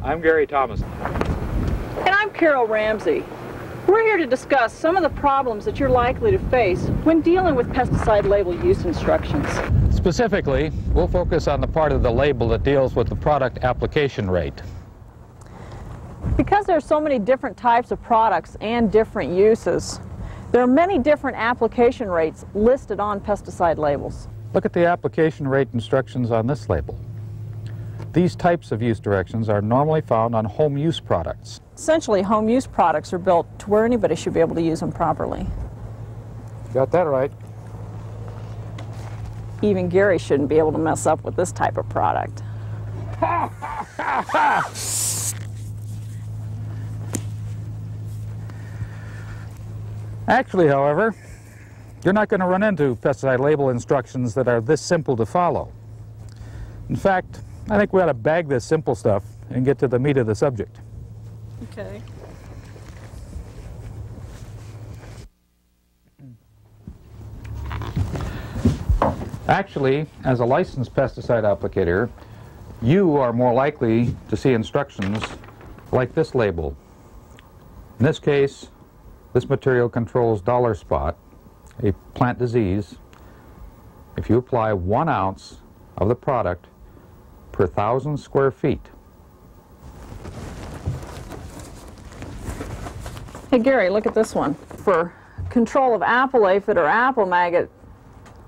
I'm Gary Thomas. And I'm Carol Ramsey. We're here to discuss some of the problems that you're likely to face when dealing with pesticide label use instructions. Specifically, we'll focus on the part of the label that deals with the product application rate. Because there are so many different types of products and different uses, there are many different application rates listed on pesticide labels. Look at the application rate instructions on this label. These types of use directions are normally found on home use products. Essentially, home use products are built to where anybody should be able to use them properly. Got that right. Even Gary shouldn't be able to mess up with this type of product. Actually, however, you're not going to run into pesticide label instructions that are this simple to follow. In fact, I think we ought to bag this simple stuff and get to the meat of the subject. Okay. Actually, as a licensed pesticide applicator, you are more likely to see instructions like this label. In this case, this material controls dollar spot, a plant disease, if you apply 1 ounce of the product per 1,000 square feet. Hey Gary, look at this one. For control of apple aphid or apple maggot,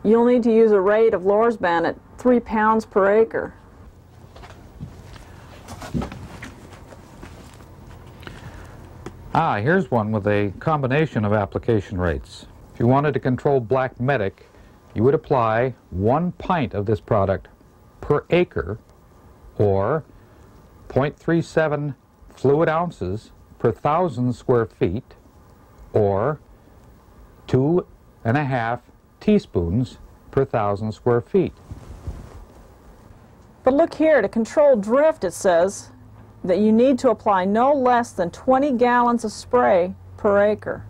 you'll need to use a rate of Lorsban at 3 pounds per acre. Here's one with a combination of application rates. If you wanted to control black medic, you would apply 1 pint of this product per acre, or 0.37 fluid ounces per 1,000 square feet, or 2.5 teaspoons per 1,000 square feet. But look here, to control drift it says that you need to apply no less than 20 gallons of spray per acre.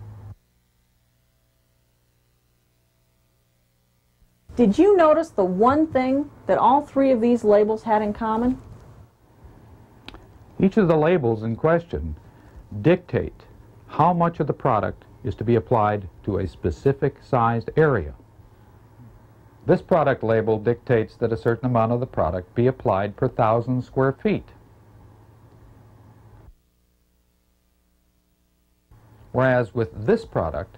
Did you notice the one thing that all 3 of these labels had in common? Each of the labels in question dictate how much of the product is to be applied to a specific sized area. This product label dictates that a certain amount of the product be applied per 1,000 square feet. Whereas with this product,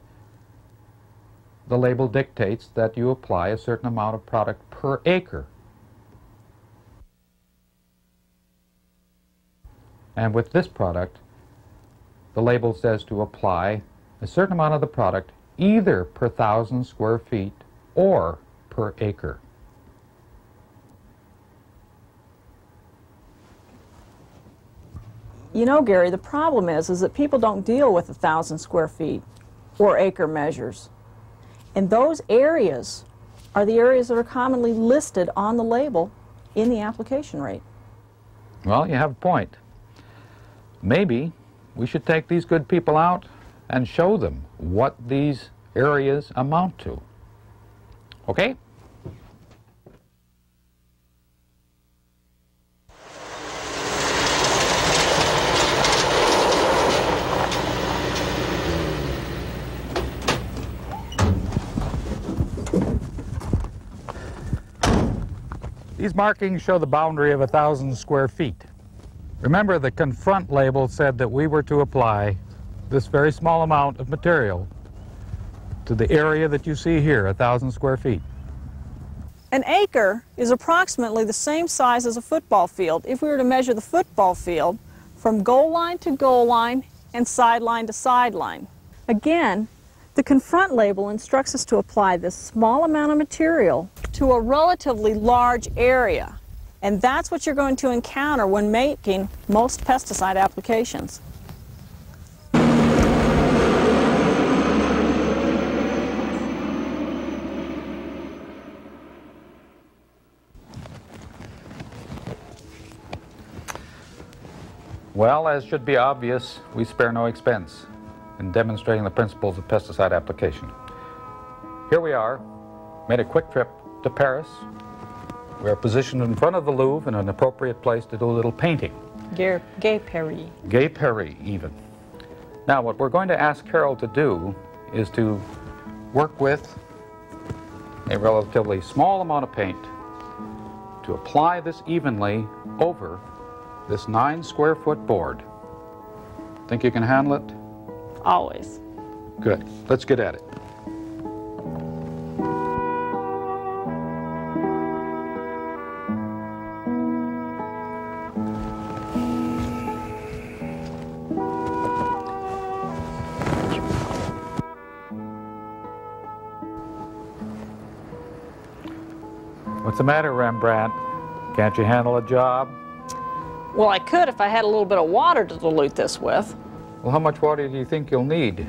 the label dictates that you apply a certain amount of product per acre. And with this product, the label says to apply a certain amount of the product either per 1,000 square feet or per acre. You know, Gary, the problem is that people don't deal with 1,000 square feet or acre measures. And those areas are the areas that are commonly listed on the label in the application rate. Well, you have a point. Maybe we should take these good people out and show them what these areas amount to. Okay? These markings show the boundary of 1,000 square feet. Remember, the confront label said that we were to apply this very small amount of material to the area that you see here, 1,000 square feet. An acre is approximately the same size as a football field if we were to measure the football field from goal line to goal line and sideline to sideline. Again, the confront label instructs us to apply this small amount of material to a relatively large area. And that's what you're going to encounter when making most pesticide applications. Well, as should be obvious, we spare no expense in demonstrating the principles of pesticide application. Here we are, made a quick trip to Paris. We are positioned in front of the Louvre in an appropriate place to do a little painting. Gay Perry. Gay Perry, even. Now, what we're going to ask Carol to do is to work with a relatively small amount of paint to apply this evenly over this 9 square foot board. Think you can handle it? Always. Good. Let's get at it. What's the matter, Rembrandt? Can't you handle a job? Well, I could if I had a little bit of water to dilute this with. Well, how much water do you think you'll need?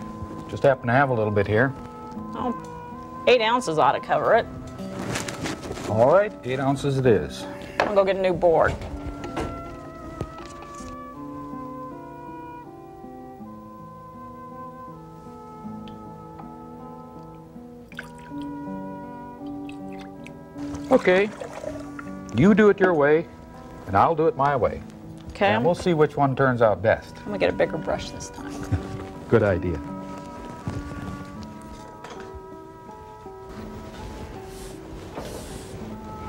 Just happen to have a little bit here. Oh, 8 ounces ought to cover it. All right, 8 ounces it is. I'll go get a new board. Okay, you do it your way, and I'll do it my way. Okay, And we'll see which one turns out best. I'm gonna get a bigger brush this time. Good idea.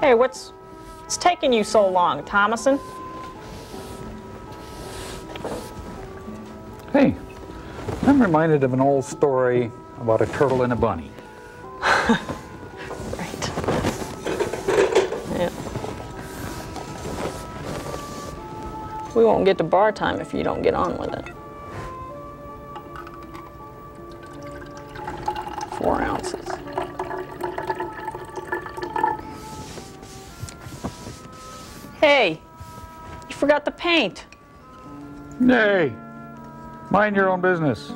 Hey, what's taking you so long, Thomason? Hey, I'm reminded of an old story about a turtle and a bunny. Right. Yeah. We won't get to bar time if you don't get on with it. 4 ounces. Hey, you forgot the paint. Nay, mind your own business.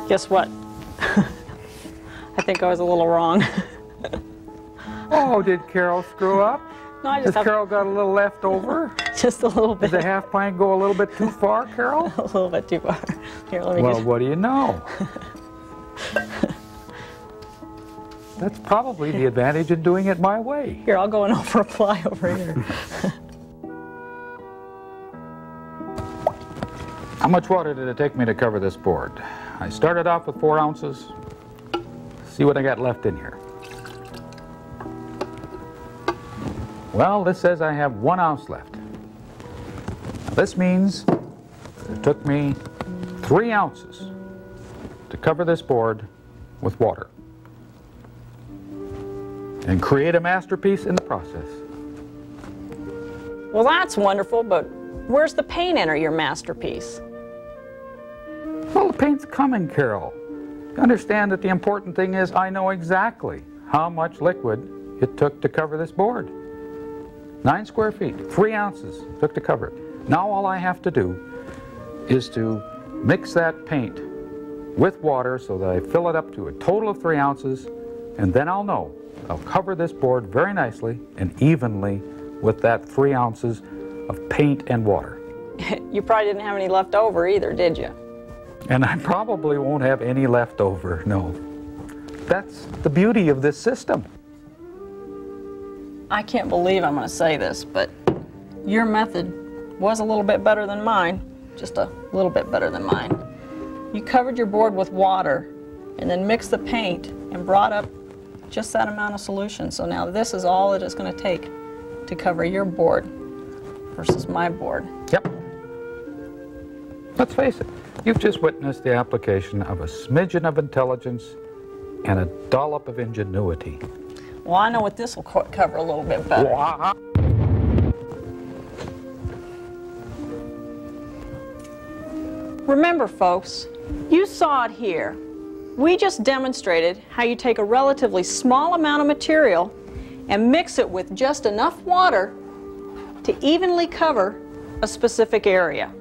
Guess what? I think I was a little wrong. Oh, did Carol screw up? No, I Has just have Carol got a little left over? just a little Does bit. the half pint go a little bit too far, Carol? A little bit too far. Here, let me Well, just. what do you know? That's probably the advantage in doing it my way. Here, I'll go and over apply over here. How much water did it take me to cover this board? I started off with 4 ounces. See what I got left in here. Well, this says I have 1 ounce left. Now, this means it took me 3 ounces to cover this board with water and create a masterpiece in the process. Well, that's wonderful, but where's the paint enter your masterpiece? Well, the paint's coming, Carol. You understand that the important thing is I know exactly how much liquid it took to cover this board. 9 square feet, 3 ounces took to cover it. Now all I have to do is to mix that paint with water so that I fill it up to a total of 3 ounces, and then I'll know I'll cover this board very nicely and evenly with that 3 ounces of paint and water. You probably didn't have any left over either, did you? And I probably won't have any left over, no. That's the beauty of this system. I can't believe I'm going to say this, but your method was a little bit better than mine. Just a little bit better than mine. You covered your board with water and then mixed the paint and brought up just that amount of solution. So now this is all it is going to take to cover your board versus my board. Yep. Let's face it, you've just witnessed the application of a smidgen of intelligence and a dollop of ingenuity. Well, I know what this will cover a little bit better. Remember, folks, you saw it here. We just demonstrated how you take a relatively small amount of material and mix it with just enough water to evenly cover a specific area.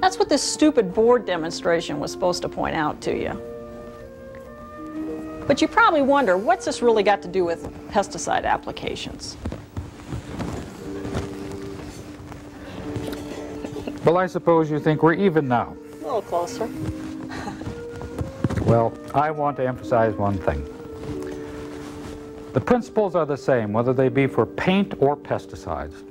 That's what this stupid board demonstration was supposed to point out to you. But you probably wonder, what's this really got to do with pesticide applications? Well, I suppose you think we're even now. A little closer. Well, I want to emphasize one thing. The principles are the same, whether they be for paint or pesticides.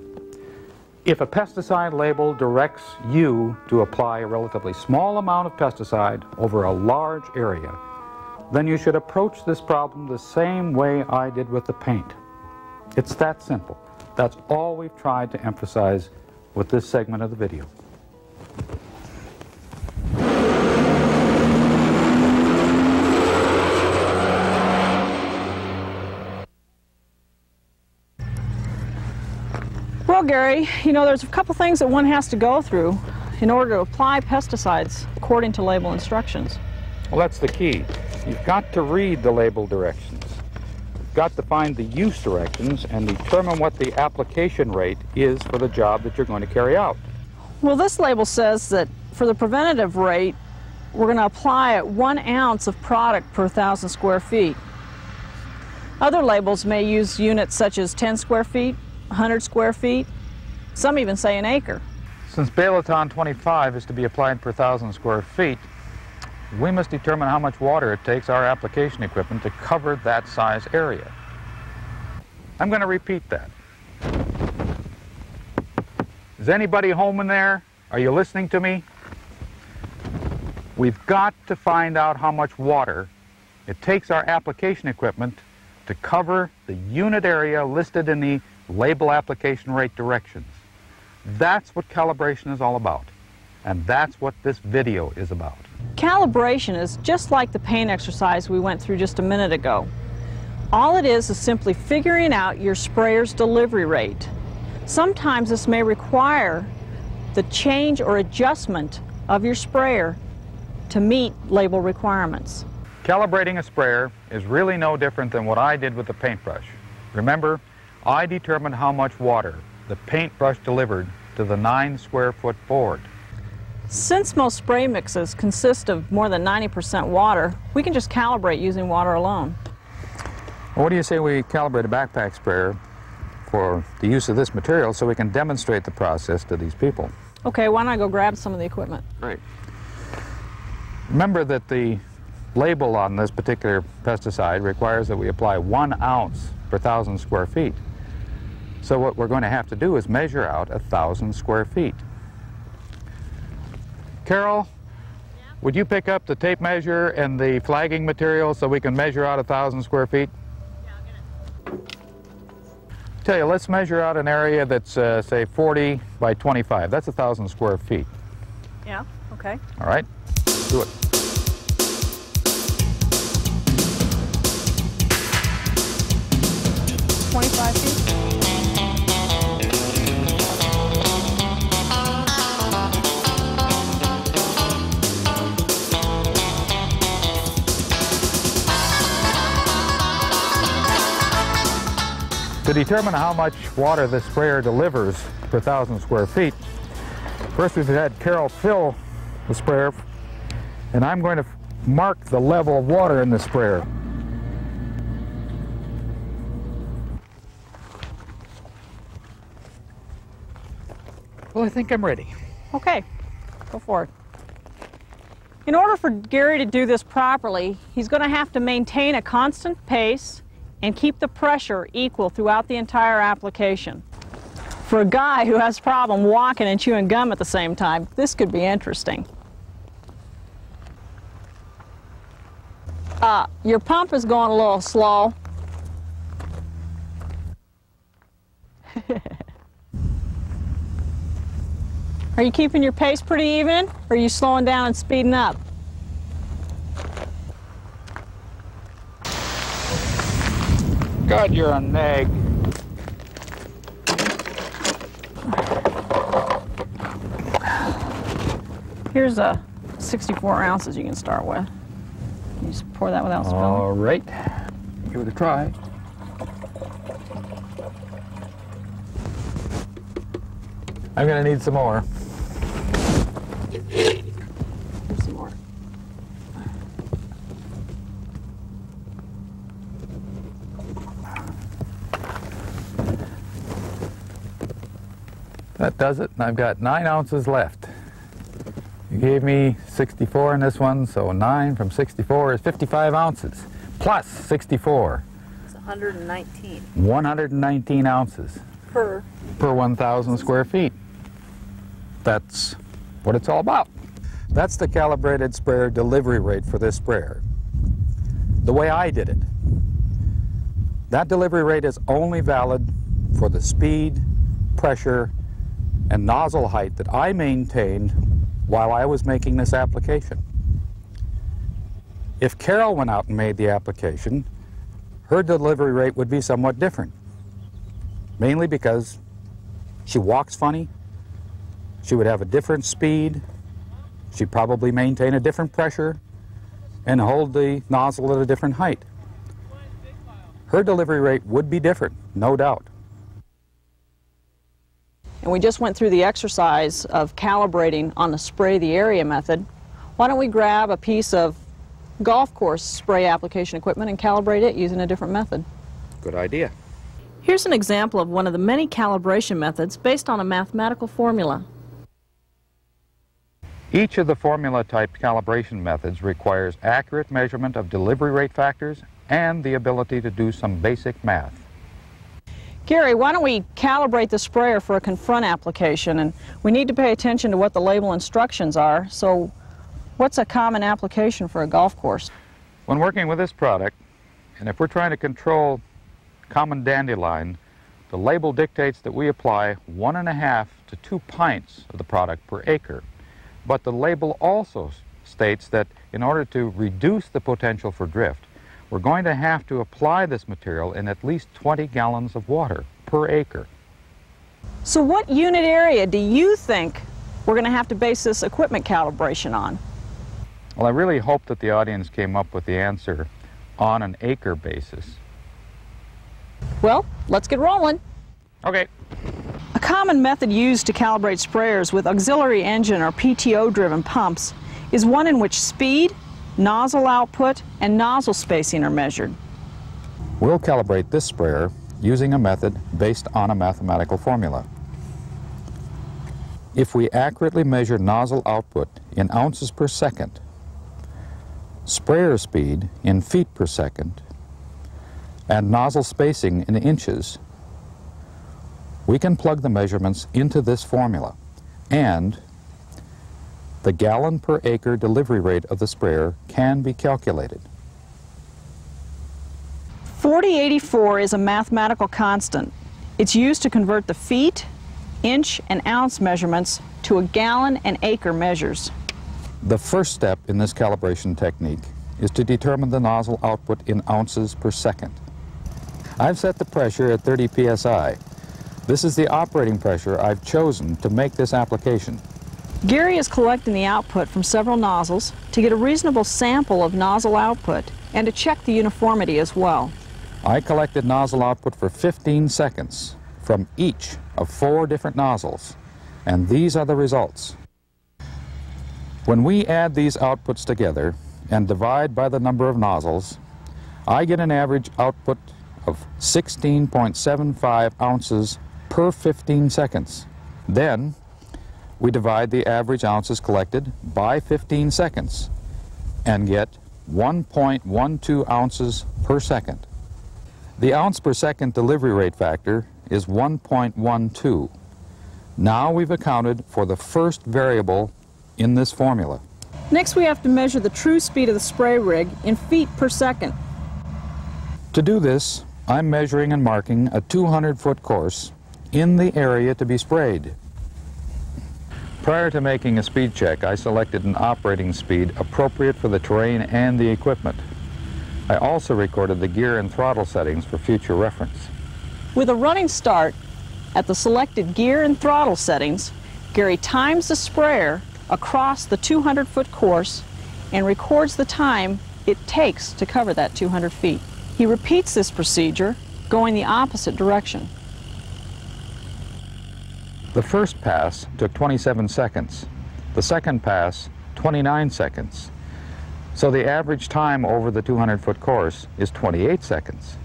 If a pesticide label directs you to apply a relatively small amount of pesticide over a large area, then you should approach this problem the same way I did with the paint. It's that simple. That's all we've tried to emphasize with this segment of the video. Well, Gary, you know, there's a couple things that one has to go through in order to apply pesticides according to label instructions. Well, that's the key. You've got to read the label directions. You've got to find the use directions and determine what the application rate is for the job that you're going to carry out. Well, this label says that for the preventative rate, we're going to apply at 1 ounce of product per 1,000 square feet. Other labels may use units such as 10 square feet, 100 square feet, some even say an acre. Since Balaton 25 is to be applied per 1,000 square feet, we must determine how much water it takes our application equipment to cover that size area. I'm going to repeat that. Is anybody home in there? Are you listening to me? We've got to find out how much water it takes our application equipment to cover the unit area listed in the label application rate directions. That's what calibration is all about, and that's what this video is about. Calibration is just like the paint exercise we went through just a minute ago. All it is simply figuring out your sprayer's delivery rate. Sometimes this may require the change or adjustment of your sprayer to meet label requirements. Calibrating a sprayer is really no different than what I did with the paintbrush. Remember, I determined how much water the paintbrush delivered to the 9 square foot board. Since most spray mixes consist of more than 90% water, we can just calibrate using water alone. Well, what do you say we calibrate a backpack sprayer for the use of this material so we can demonstrate the process to these people? Okay, why don't I go grab some of the equipment? Great. Remember that the label on this particular pesticide requires that we apply 1 ounce per 1,000 square feet. So what we're going to have to do is measure out 1,000 square feet. Carol, yeah? Would you pick up the tape measure and the flagging material so we can measure out 1,000 square feet? Yeah, I'll get it. Tell you, let's measure out an area that's, say, 40 by 25. That's 1,000 square feet. Yeah, okay. All right, do it. To determine how much water the sprayer delivers per 1,000 square feet, first we've had Carol fill the sprayer, and I'm going to mark the level of water in the sprayer. Well, I think I'm ready. Okay, go for it. In order for Gary to do this properly, he's going to have to maintain a constant pace and keep the pressure equal throughout the entire application. For a guy who has a problem walking and chewing gum at the same time, this could be interesting. Your pump is going a little slow. Are you keeping your pace pretty even, or are you slowing down and speeding up? God, you're a nag. Here's 64 ounces you can start with. You just pour that without spilling. All right, give it a try. I'm going to need some more. Here's some more. That does it, and I've got 9 ounces left. You gave me 64 in this one, so 9 from 64 is 55 ounces, plus 64. It's 119. 119 ounces. Per 1,000 square feet. That's what it's all about. That's the calibrated sprayer delivery rate for this sprayer. The way I did it. That delivery rate is only valid for the speed, pressure, and nozzle height that I maintained while I was making this application. If Carol went out and made the application, her delivery rate would be somewhat different. Mainly because she walks funny, she would have a different speed, she'd probably maintain a different pressure, and hold the nozzle at a different height. Her delivery rate would be different, no doubt. And we just went through the exercise of calibrating on the spray the area method. Why don't we grab a piece of golf course spray application equipment and calibrate it using a different method? Good idea. Here's an example of one of the many calibration methods based on a mathematical formula. Each of the formula-type calibration methods requires accurate measurement of delivery rate factors and the ability to do some basic math. Gary, why don't we calibrate the sprayer for a confront application? And we need to pay attention to what the label instructions are. So what's a common application for a golf course? When working with this product, and if we're trying to control common dandelion, the label dictates that we apply 1.5 to 2 pints of the product per acre. But the label also states that in order to reduce the potential for drift, we're going to have to apply this material in at least 20 gallons of water per acre. So what unit area do you think we're going to have to base this equipment calibration on? Well, I really hope that the audience came up with the answer on an acre basis. Well, let's get rolling. Okay. A common method used to calibrate sprayers with auxiliary engine or PTO-driven pumps is one in which speed, nozzle output, and nozzle spacing are measured. We'll calibrate this sprayer using a method based on a mathematical formula. If we accurately measure nozzle output in ounces per second, sprayer speed in feet per second, and nozzle spacing in inches, we can plug the measurements into this formula, and the gallon per acre delivery rate of the sprayer can be calculated. 4084 is a mathematical constant. It's used to convert the feet, inch, and ounce measurements to a gallon and acre measures. The first step in this calibration technique is to determine the nozzle output in ounces per second. I've set the pressure at 30 psi. This is the operating pressure I've chosen to make this application. Gary is collecting the output from several nozzles to get a reasonable sample of nozzle output and to check the uniformity as well. I collected nozzle output for 15 seconds from each of 4 different nozzles, and these are the results. When we add these outputs together and divide by the number of nozzles, I get an average output of 16.75 ounces per 15 seconds. Then we divide the average ounces collected by 15 seconds and get 1.12 ounces per second. The ounce per second delivery rate factor is 1.12. Now we've accounted for the first variable in this formula. Next we have to measure the true speed of the spray rig in feet per second. To do this, I'm measuring and marking a 200-foot course in the area to be sprayed. Prior to making a speed check, I selected an operating speed appropriate for the terrain and the equipment. I also recorded the gear and throttle settings for future reference. With a running start at the selected gear and throttle settings, Gary times the sprayer across the 200-foot course and records the time it takes to cover that 200 feet. He repeats this procedure, going the opposite direction. The first pass took 27 seconds. The second pass, 29 seconds. So the average time over the 200-foot course is 28 seconds.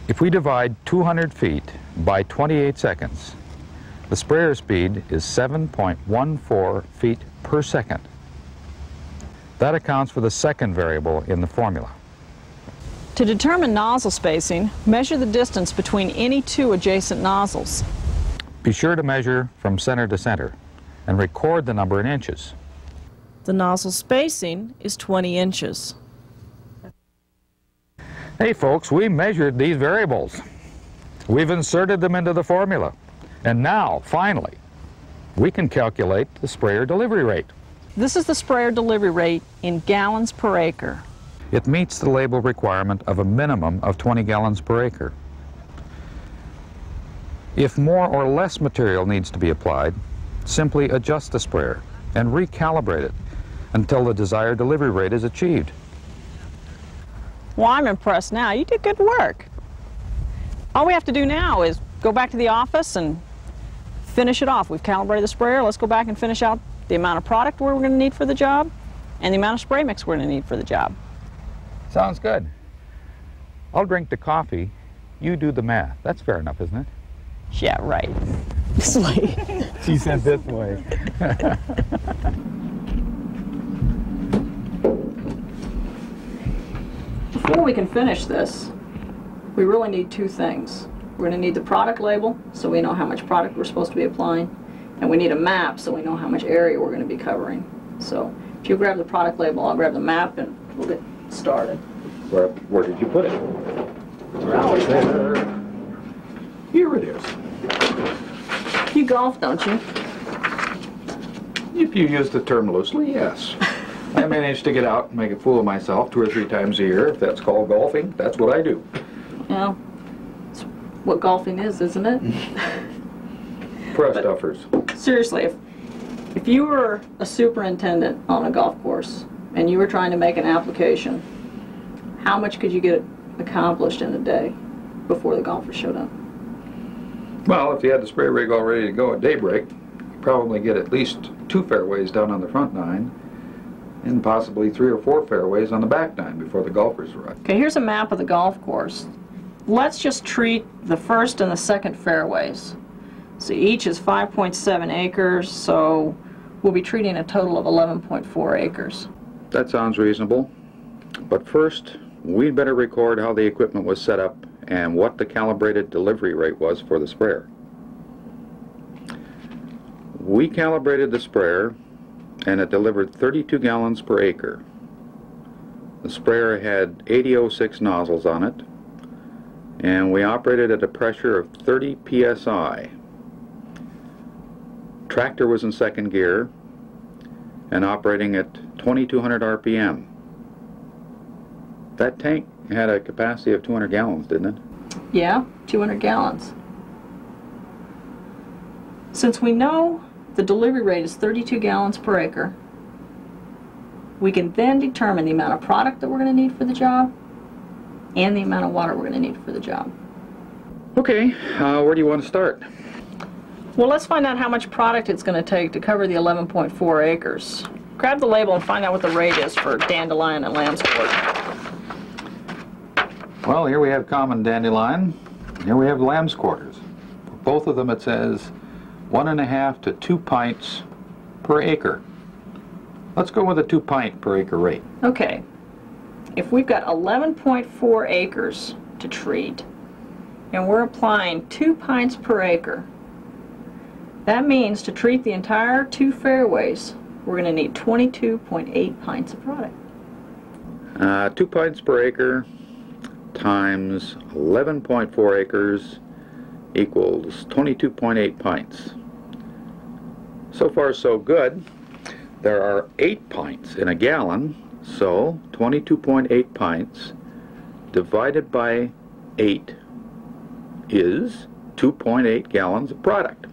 If we divide 200 feet by 28 seconds, the sprayer speed is 7.14 feet per second. That accounts for the second variable in the formula. To determine nozzle spacing, measure the distance between any two adjacent nozzles. Be sure to measure from center to center and record the number in inches. The nozzle spacing is 20 inches. Hey folks, we measured these variables. We've inserted them into the formula. And now, finally, we can calculate the sprayer delivery rate. This is the sprayer delivery rate in gallons per acre. It meets the label requirement of a minimum of 20 gallons per acre. If more or less material needs to be applied, simply adjust the sprayer and recalibrate it until the desired delivery rate is achieved. Well, I'm impressed now. You did good work. All we have to do now is go back to the office and finish it off. We've calibrated the sprayer. Let's go back and finish out the amount of product we're going to need for the job and the amount of spray mix we're going to need for the job. Sounds good. I'll drink the coffee. You do the math. That's fair enough, isn't it? Yeah, right. This way. She said this way. Before we can finish this, we really need two things. We're going to need the product label, so we know how much product we're supposed to be applying, and we need a map, so we know how much area we're going to be covering. So if you grab the product label, I'll grab the map, and we'll get started. Where did you put it? Right there. Here it is. You golf, don't you? If you use the term loosely, yes. I manage to get out and make a fool of myself 2 or 3 times a year. If that's called golfing, that's what I do. Well, it's what golfing is, isn't it? For us duffers. Seriously, if you were a superintendent on a golf course and you were trying to make an application, how much could you get accomplished in a day before the golfers showed up? Well, if you had the spray rig all ready to go at daybreak, you'd probably get at least 2 fairways done on the front 9 and possibly 3 or 4 fairways on the back 9 before the golfers arrive. Okay, here's a map of the golf course. Let's just treat the first and the second fairways. So each is 5.7 acres, so we'll be treating a total of 11.4 acres. That sounds reasonable. But first, we'd better record how the equipment was set up and what the calibrated delivery rate was for the sprayer. We calibrated the sprayer and it delivered 32 gallons per acre. The sprayer had 8006 nozzles on it and we operated at a pressure of 30 psi. Tractor was in second gear and operating at 2200 RPM. That tank had a capacity of 200 gallons, didn't it? Yeah, 200 gallons. Since we know the delivery rate is 32 gallons per acre, we can then determine the amount of product that we're going to need for the job and the amount of water we're going to need for the job. Okay, where do you want to start? Well, let's find out how much product it's going to take to cover the 11.4 acres. Grab the label and find out what the rate is for dandelion and lamb's quarter. Well, here we have common dandelion, here we have lamb's quarters. For both of them it says 1.5 to 2 pints per acre. Let's go with a 2 pint per acre rate. Okay, if we've got 11.4 acres to treat and we're applying 2 pints per acre, that means to treat the entire 2 fairways we're going to need 22.8 pints of product. 2 pints per acre times 11.4 acres equals 22.8 pints. So far so good. There are 8 pints in a gallon, so 22.8 pints divided by 8 is 2.8 gallons of product.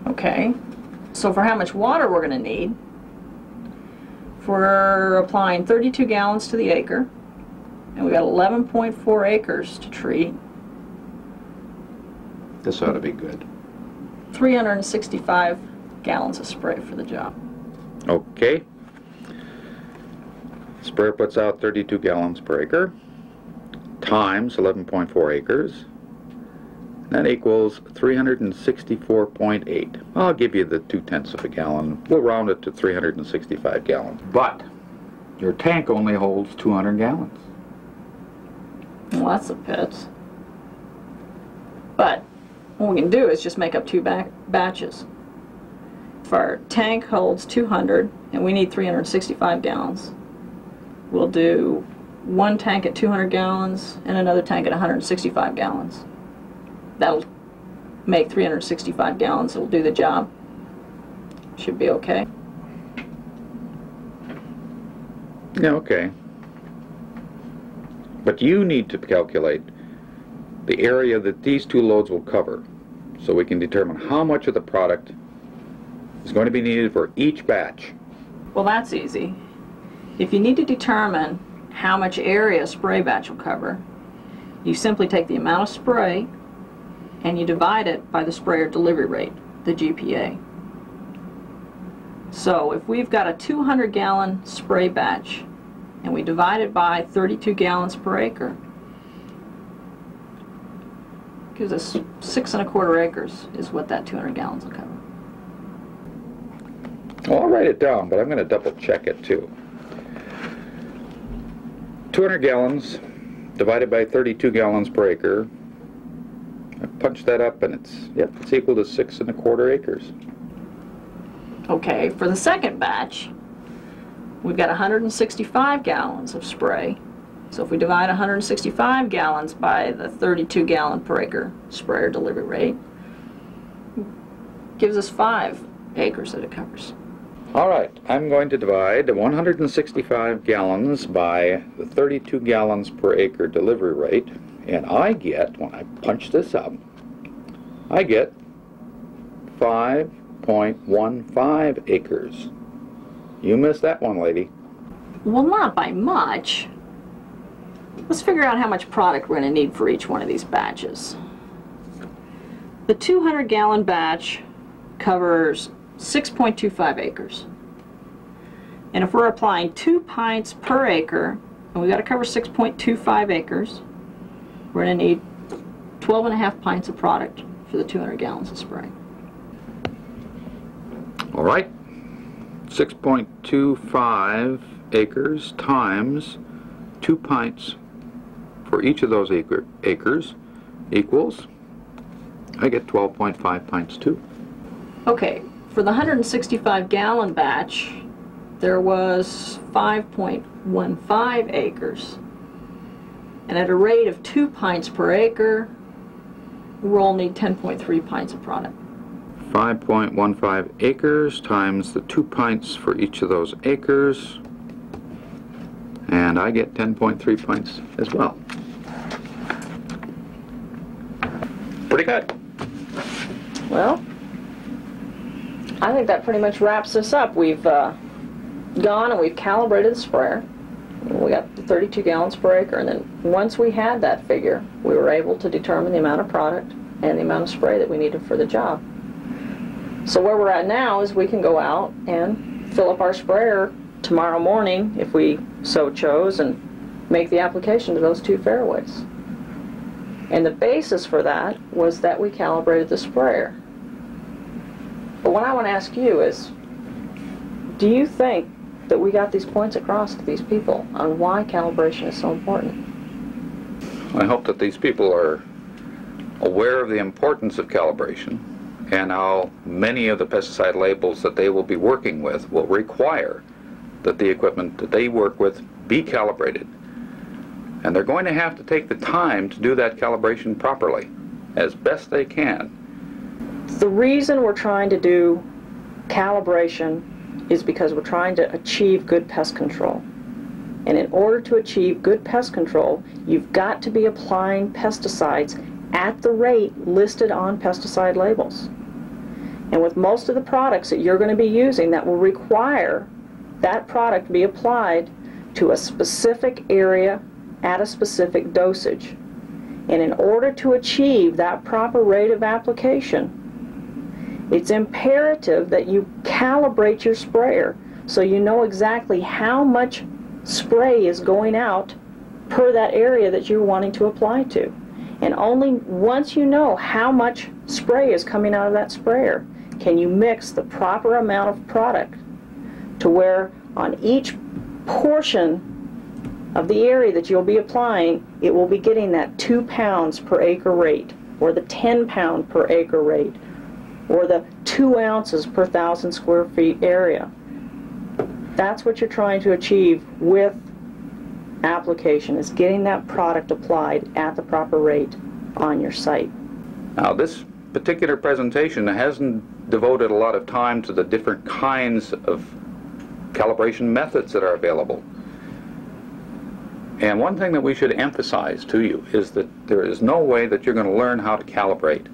Okay, so for how much water we're going to need, if we're applying 32 gallons to the acre, and we got 11.4 acres to treat, This ought to be good. 365 gallons of spray for the job. Okay. Sprayer puts out 32 gallons per acre times 11.4 acres. That equals 364.8. I'll give you the 0.2 of a gallon. We'll round it to 365 gallons. But your tank only holds 200 gallons. Well, that's a pit. But what we can do is just make up two batches. If our tank holds 200 and we need 365 gallons, we'll do one tank at 200 gallons and another tank at 165 gallons. That'll make 365 gallons. It'll do the job. Should be okay. Yeah, okay. But you need to calculate the area that these two loads will cover so we can determine how much of the product is going to be needed for each batch. Well, that's easy. If you need to determine how much area a spray batch will cover, you simply take the amount of spray and you divide it by the sprayer delivery rate, the GPA. So if we've got a 200 gallon spray batch and we divide it by 32 gallons per acre, gives us 6 1/4 acres is what that 200 gallons will cover. Well, I'll write it down, but I'm going to double check it too. 200 gallons divided by 32 gallons per acre. I punched that up and it's equal to 6 1/4 acres. Okay, for the second batch, we've got 165 gallons of spray. So if we divide 165 gallons by the 32 gallon per acre sprayer delivery rate, gives us 5 acres that it covers. All right, I'm going to divide 165 gallons by the 32 gallons per acre delivery rate, and I get, when I punch this up, I get 5.15 acres. You missed that one, lady. Well, not by much. Let's figure out how much product we're going to need for each one of these batches. The 200 gallon batch covers 6.25 acres. And if we're applying 2 pints per acre, and we've got to cover 6.25 acres, we're going to need 12.5 pints of product for the 200 gallons of spray. All right, 6.25 acres times 2 pints for each of those acres equals, I get 12.5 pints too. Okay, for the 165 gallon batch, there was 5.15 acres. And at a rate of 2 pints per acre, we'll need 10.3 pints of product. 5.15 acres times the 2 pints for each of those acres, and I get 10.3 pints as well. Pretty good. Well, I think that pretty much wraps this up. We've gone and we've calibrated the sprayer. We got 32 gallons per acre, and then once we had that figure, we were able to determine the amount of product and the amount of spray that we needed for the job. So where we're at now is we can go out and fill up our sprayer tomorrow morning, if we so chose, and make the application to those 2 fairways. And the basis for that was that we calibrated the sprayer. But what I want to ask you is, do you think that we got these points across to these people on why calibration is so important? I hope that these people are aware of the importance of calibration and how many of the pesticide labels that they will be working with will require that the equipment that they work with be calibrated. And they're going to have to take the time to do that calibration properly, as best they can. The reason we're trying to do calibration is because we're trying to achieve good pest control. And in order to achieve good pest control, you've got to be applying pesticides at the rate listed on pesticide labels. And with most of the products that you're going to be using, that will require that product be applied to a specific area at a specific dosage. And in order to achieve that proper rate of application, it's imperative that you calibrate your sprayer so you know exactly how much spray is going out per that area that you're wanting to apply to. And only once you know how much spray is coming out of that sprayer can you mix the proper amount of product to where on each portion of the area that you'll be applying, it will be getting that 2 pounds per acre rate, or the 10 pound per acre rate, or the 2 ounces per 1,000 square feet area. That's what you're trying to achieve with application, is getting that product applied at the proper rate on your site. Now, this particular presentation hasn't devoted a lot of time to the different kinds of calibration methods that are available. And one thing that we should emphasize to you is that there is no way that you're going to learn how to calibrate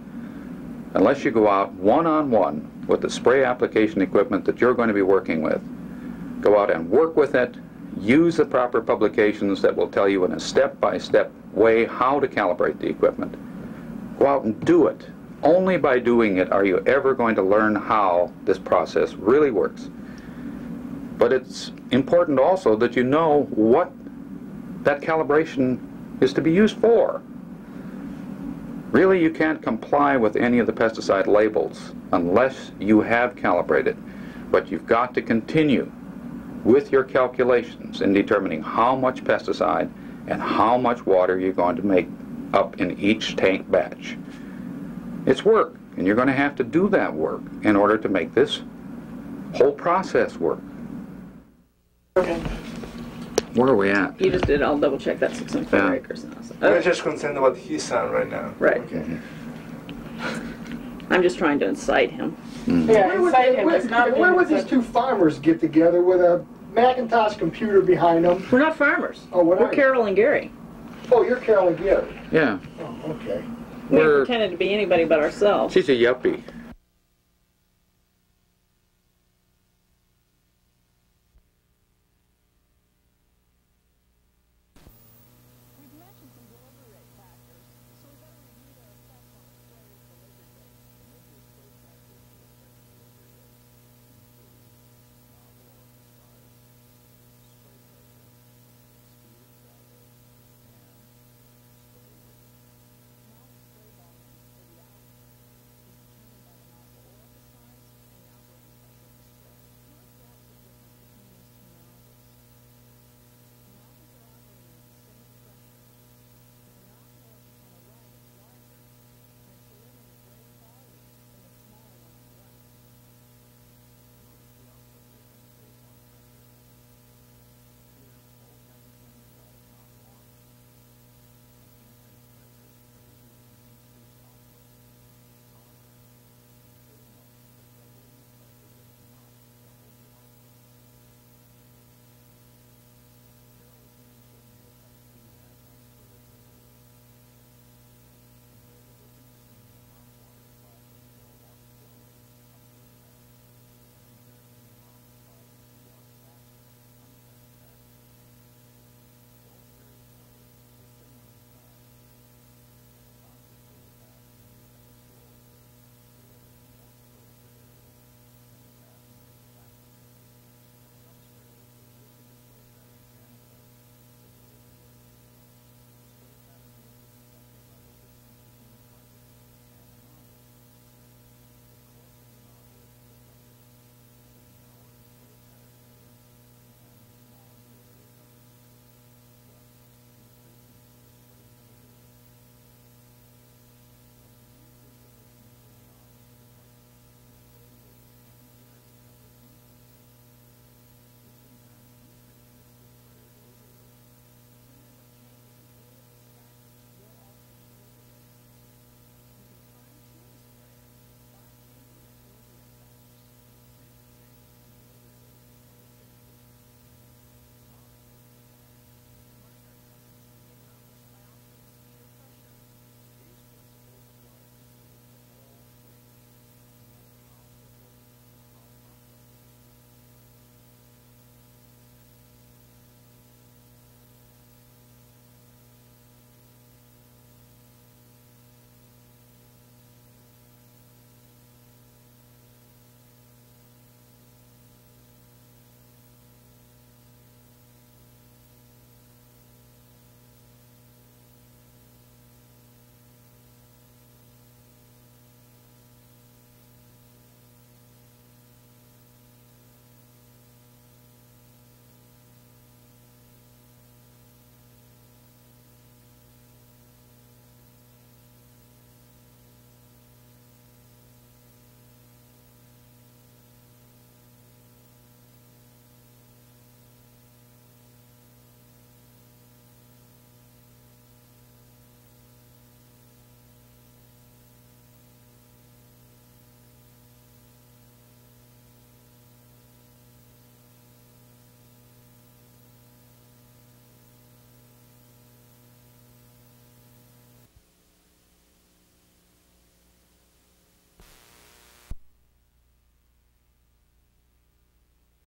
unless you go out one-on-one with the spray application equipment that you're going to be working with. Go out and work with it, use the proper publications that will tell you in a step-by-step way how to calibrate the equipment. Go out and do it. Only by doing it are you ever going to learn how this process really works. But it's important also that you know what that calibration is to be used for. Really, you can't comply with any of the pesticide labels unless you have calibrated. But you've got to continue with your calculations in determining how much pesticide and how much water you're going to make up in each tank batch. It's work, and you're going to have to do that work in order to make this whole process work. Okay. Where are we at? You just did, I'll double check that 604 acres now. So, We're just concerned about his son right now. right. Okay. I'm just trying to incite him. Yeah, Where would these two farmers get together with a Macintosh computer behind them? We're not farmers. Oh, what We're are you? Carol and Gary. Oh, you're Carol and Gary. Yeah. Oh, okay. We We're- pretended to be anybody but ourselves. She's a yuppie.